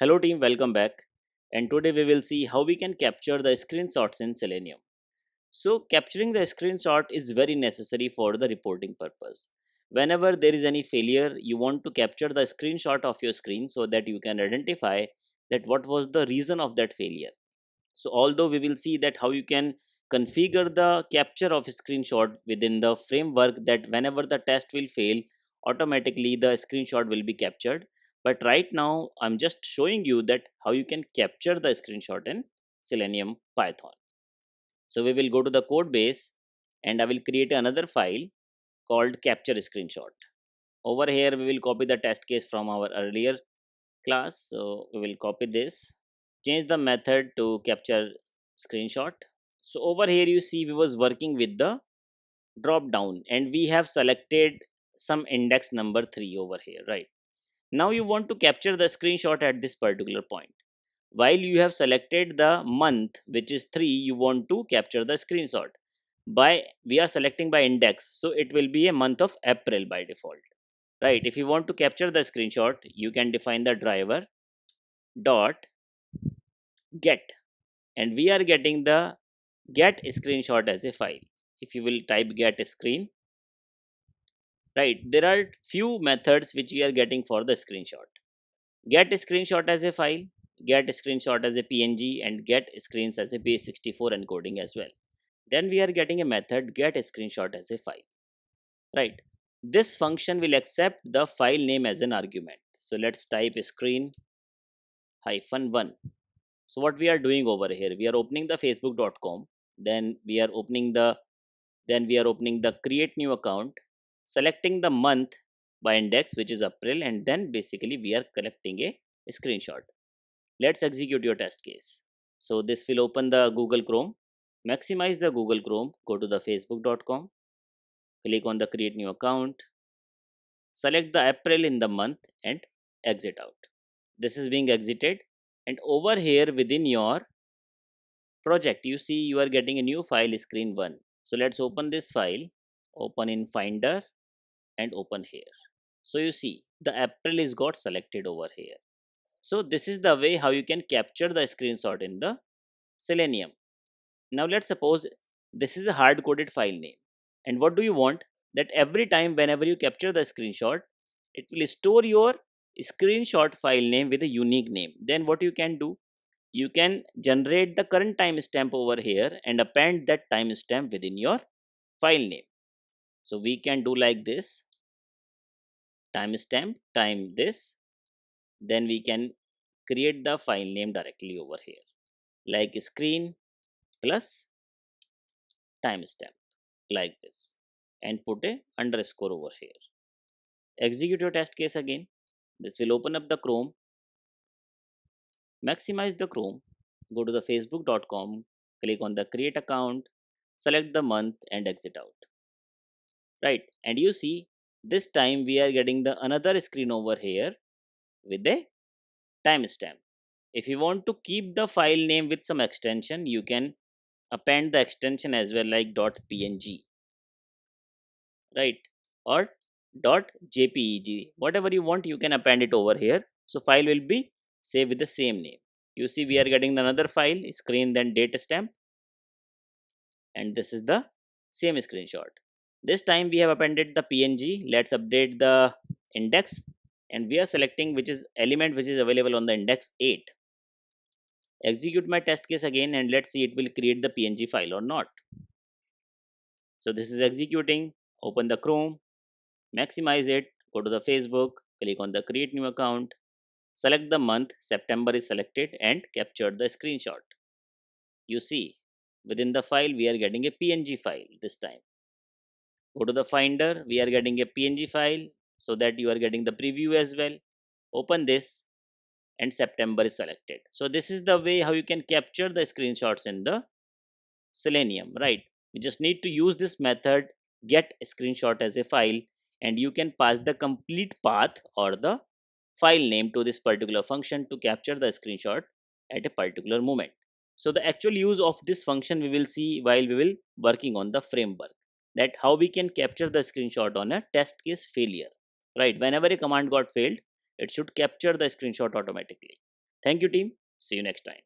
Hello team, welcome back. And today we will see how we can capture the screenshots in Selenium. So capturing the screenshot is very necessary for the reporting purpose. Whenever there is any failure, you want to capture the screenshot of your screen so that you can identify that what was the reason of that failure. So although we will see that how you can configure the capture of screenshot within the framework, that whenever the test will fail, automatically the screenshot will be captured. But right now I'm just showing you that how you can capture the screenshot in Selenium Python. So we will go to the code base and I will create another file called capture screenshot. Over here we will copy the test case from our earlier class. So we will copy this, change the method to capture screenshot. So over here you see we was working with the drop down and we have selected some index number 3 over here, right? Now you want to capture the screenshot at this particular point. While you have selected the month, which is 3, you want to capture the screenshot. By we are selecting by index, so it will be a month of April by default, right? If you want to capture the screenshot, you can define the driver dot get, and we are getting the get screenshot as a file. If you will type get screen, right, there are few methods which we are getting for the screenshot. Get screenshot as a file, get screenshot as a png, and get screens as a base64 encoding as well. Then we are getting a method get screenshot as a file, right? This function will accept the file name as an argument. So let's type screen hyphen 1. So what we are doing over here, we are opening the facebook.com, then we are opening the create new account, selecting the month by index, which is April, and then basically we are collecting a screenshot. Let's execute your test case. So this will open the Google Chrome. Maximize the Google Chrome, go to the facebook.com, click on the create new account, select the April in the month and exit out. This is being exited, and over here within your project you see you are getting a new file screen 1. So let's open this file, open in Finder and open here. So you see the April is got selected over here. So this is the way how you can capture the screenshot in the Selenium. Now let's suppose this is a hard coded file name, and what do you want, that every time whenever you capture the screenshot, it will store your screenshot file name with a unique name. Then what you can do, you can generate the current timestamp over here and append that timestamp within your file name. So we can do like this, timestamp time this, then we can create the file name directly over here, like screen plus timestamp, like this, and put a underscore over here. Execute your test case again. This will open up the Chrome. Maximize the Chrome, go to the facebook.com, click on the create account, select the month and exit out, right? And you see this time we are getting the another screen over here with a timestamp. If you want to keep the file name with some extension, you can append the extension as well, like .png, right, or .jpeg, whatever you want you can append it over here. So file will be saved with the same name. You see we are getting another file screen, then date stamp, and this is the same screenshot. This time we have appended the png. Let's update the index, and we are selecting which is element which is available on the index 8. Execute my test case again and let's see it will create the png file or not. So this is executing. Open the Chrome, maximize it, go to the Facebook, click on the create new account, select the month, September is selected, and capture the screenshot. You see within the file we are getting a png file. This time go to the Finder, we are getting a png file, so that you are getting the preview as well. Open this and September is selected. So this is the way how you can capture the screenshots in the Selenium, right? You just need to use this method get screenshot as a file, and you can pass the complete path or the file name to this particular function to capture the screenshot at a particular moment. So the actual use of this function we will see while we will working on the framework, that how we can capture the screenshot on a test case failure, right? Whenever a command got failed, it should capture the screenshot automatically. Thank you, team. See you next time.